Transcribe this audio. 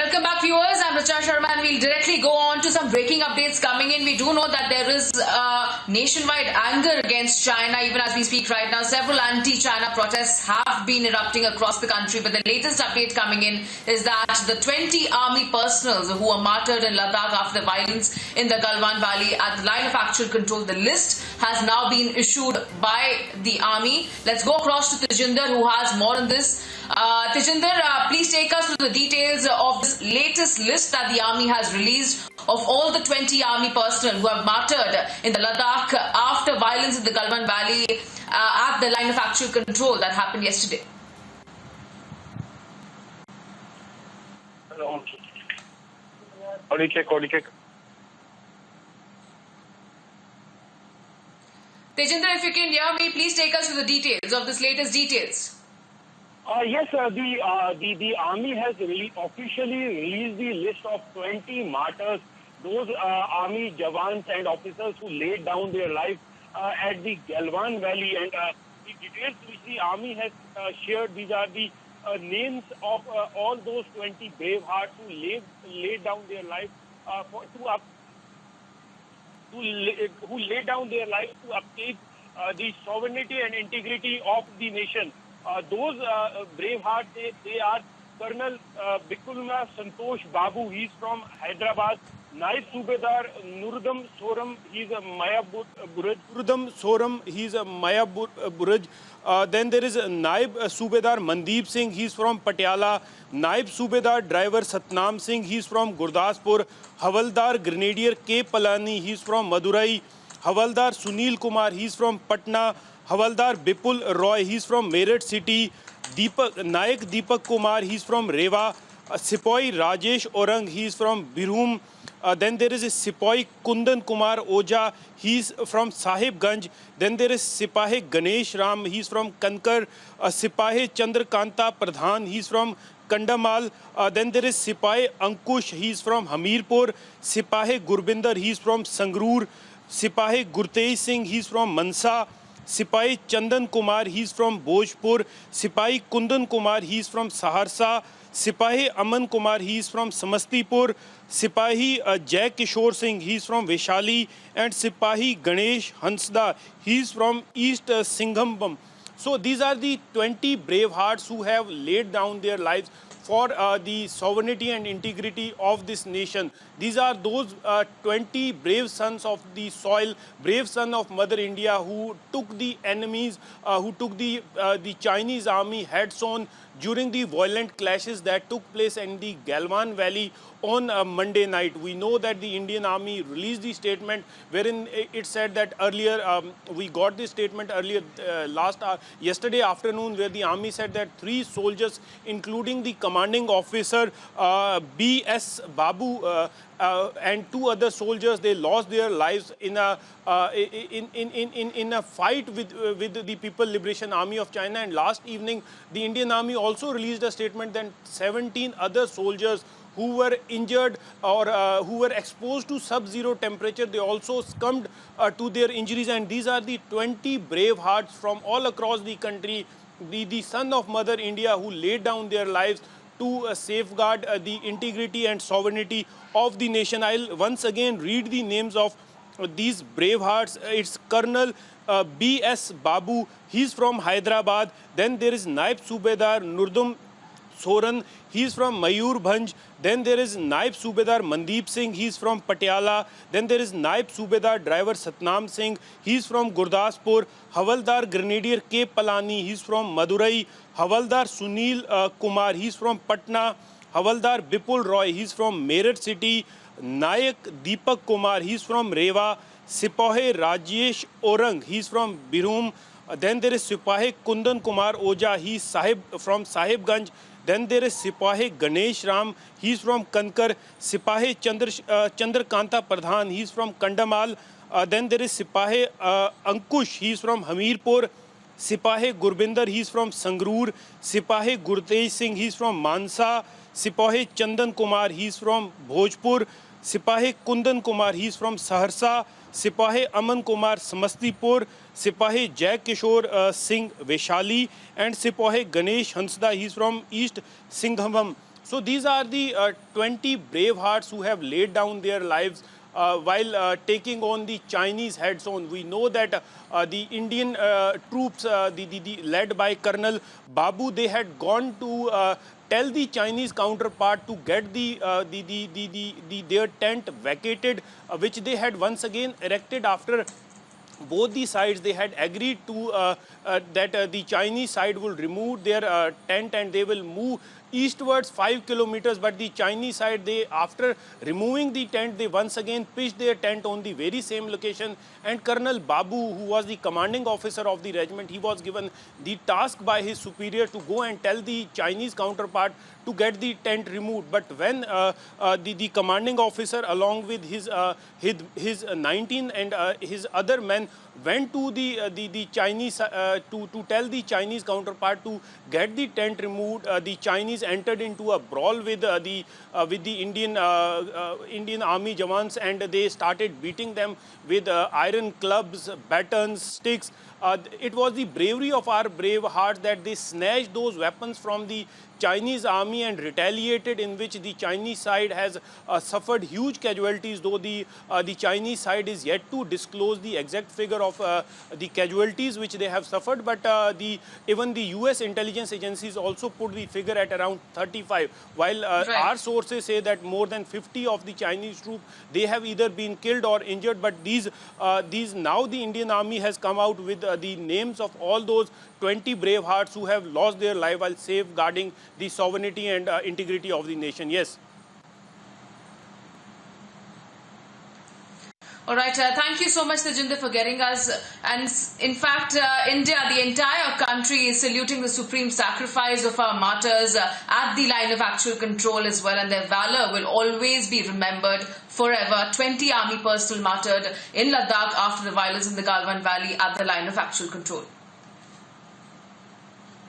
Welcome back, viewers. I'm Richa Sharma, and we'll directly go on to some breaking updates coming in. We do know that there is nationwide anger against China, even as we speak right now. Several anti-China protests have been erupting across the country, but the latest update coming in is that the 20 army personnel who were martyred in Ladakh after the violence in the Galwan Valley at the line of actual control, the list has now been issued by the army. Let's go across to Tejinder, who has more on this. Tejinder, please take us through the details of this latest list that the army has released of all the 20 army personnel who have martyred in the Ladakh after violence in the Galwan Valley at the line of actual control that happened yesterday. Audio check. Tejinder, if you can hear me, please take us through the details of this latest details. Yes, the army has officially released the list of 20 martyrs, those army jawans and officers who laid down their life at the Galwan Valley. And the details which the army has shared, these are the names of all those 20 brave hearts who laid down their life who laid down their life to upkeep the sovereignty and integrity of the nation. Those brave hearts, they are Colonel Bikulma Santosh Babu, he's from Hyderabad. Naib Subedar Nurdam Soram, he's a Maya Buraj. Then there is Naib Subedar Mandeep Singh, he's from Patiala. Naib Subedar driver Satnam Singh, he's from Gurdaspur. Havaldar Grenadier K. Palani, he's from Madurai. Havaldar Sunil Kumar, he's from Patna. Havaldar Bipul Roy, he's from Meerut city. Nayak Deepak Kumar, he's from Rewa. Sipahi Rajesh Orang, he's from Birhum. Then there is a Sipahi Kundan Kumar Oja, he's from Sahibganj. Then there is Sipahi Ganesh Ram, he's from Kankar. Sipahi Chandrakanta Pradhan, he's from Kandamal. Then there is Sipahi Ankush, he's from Hamirpur. Sipahi Gurbinder, he's from Sangrur. Sipahi Gurtej Singh, he's from Mansa. Sipahi Chandan Kumar, he's from Bhojpur. Sipahi Kundan Kumar, he's from Saharsa. Sipahi Aman Kumar, he's from Samastipur. Sipahi Jai Kishore Singh, he's from Vaishali. And Sipahi Ganesh Hansda, he's from East Singhambam. So these are the 20 brave hearts who have laid down their lives for the sovereignty and integrity of this nation. These are those 20 brave sons of the soil, brave son of Mother India, who took the enemies, who took the Chinese army heads on during the violent clashes that took place in the Galwan Valley on Monday night. We know that the Indian Army released the statement wherein it said that earlier, we got this statement earlier yesterday afternoon, where the army said that 3 soldiers, including the commanding officer B.S. Babu and 2 other soldiers, they lost their lives in a fight with the People Liberation Army of China. And last evening, the Indian Army also released a statement that 17 other soldiers who were injured or who were exposed to sub-zero temperature, they also succumbed to their injuries. And these are the 20 brave hearts from all across the country, the son of Mother India, who laid down their lives to safeguard the integrity and sovereignty of the nation. I'll once again read the names of these brave hearts. It's Colonel B.S. Babu, he's from Hyderabad. Then there is Naib Subedar Nurdam Soran, he's from Mayurbhanj. Then there is Naib Subedar Mandeep Singh, he's from Patiala. Then there is Naib Subedar driver Satnam Singh, he's from Gurdaspur. Havaldar Grenadier K. Palani, he's from Madurai. Havaldar Sunil Kumar, he's from Patna. Havaldar Bipul Roy, he's from Meerut city. Nayak Deepak Kumar, he's from Rewa. Sipahi Rajesh Orang, he's from Birhum. Then there is Sipahi Kundan Kumar Oja, he's from Sahibganj. Then there is Sipahi Ganesh Ram, he's from Kankar. Sipahi Chandrakanta Pradhan, he's from Kandamal. Then there is Sipahi Ankush, he's from Hamirpur. Sipahi Gurbinder, he's from Sangrur. Sipahi Gurtej Singh, he's from Mansa. Sipahi Chandan Kumar, he's from Bhojpur. Sipahi Kundan Kumar, he's from Saharsa. Sipahi Aman Kumar Samastipur, Sipahi Jai Kishore Singh Vaishali, and Sipahi Ganesh Hansda, he's from East Singhambam. So these are the 20 brave hearts who have laid down their lives while taking on the Chinese heads-on. We know that the Indian troops, led by Colonel Babu, they had gone to tell the Chinese counterpart to get their tent vacated, which they had once again erected after both the sides they had agreed to that the Chinese side will remove their tent and they will move eastwards 5 kilometers, but the Chinese side, they, after removing the tent, they once again pitched their tent on the very same location, and Colonel Babu, who was the commanding officer of the regiment, he was given the task by his superior to go and tell the Chinese counterpart to get the tent removed. But when the commanding officer along with his 19 and his other men went to the Chinese to tell the Chinese counterpart to get the tent removed, the Chinese entered into a brawl with the Indian army Jawans, and they started beating them with iron clubs, batons, sticks. It was the bravery of our brave hearts that they snatched those weapons from the Chinese army and retaliated, in which the Chinese side has suffered huge casualties, though the Chinese side is yet to disclose the exact figure of the casualties which they have suffered, but even the US intelligence agencies also put the figure at around 35, while our sources say that more than 50 of the Chinese troops, they have either been killed or injured. But these now the Indian army has come out with the names of all those 20 brave hearts who have lost their life while safeguarding the sovereignty and integrity of the nation. Yes. All right, thank you so much, Tajinder, for getting us. And in fact, India, the entire country is saluting the supreme sacrifice of our martyrs at the line of actual control as well, and their valor will always be remembered forever. 20 army personnel martyred in Ladakh after the violence in the Galwan Valley at the line of actual control.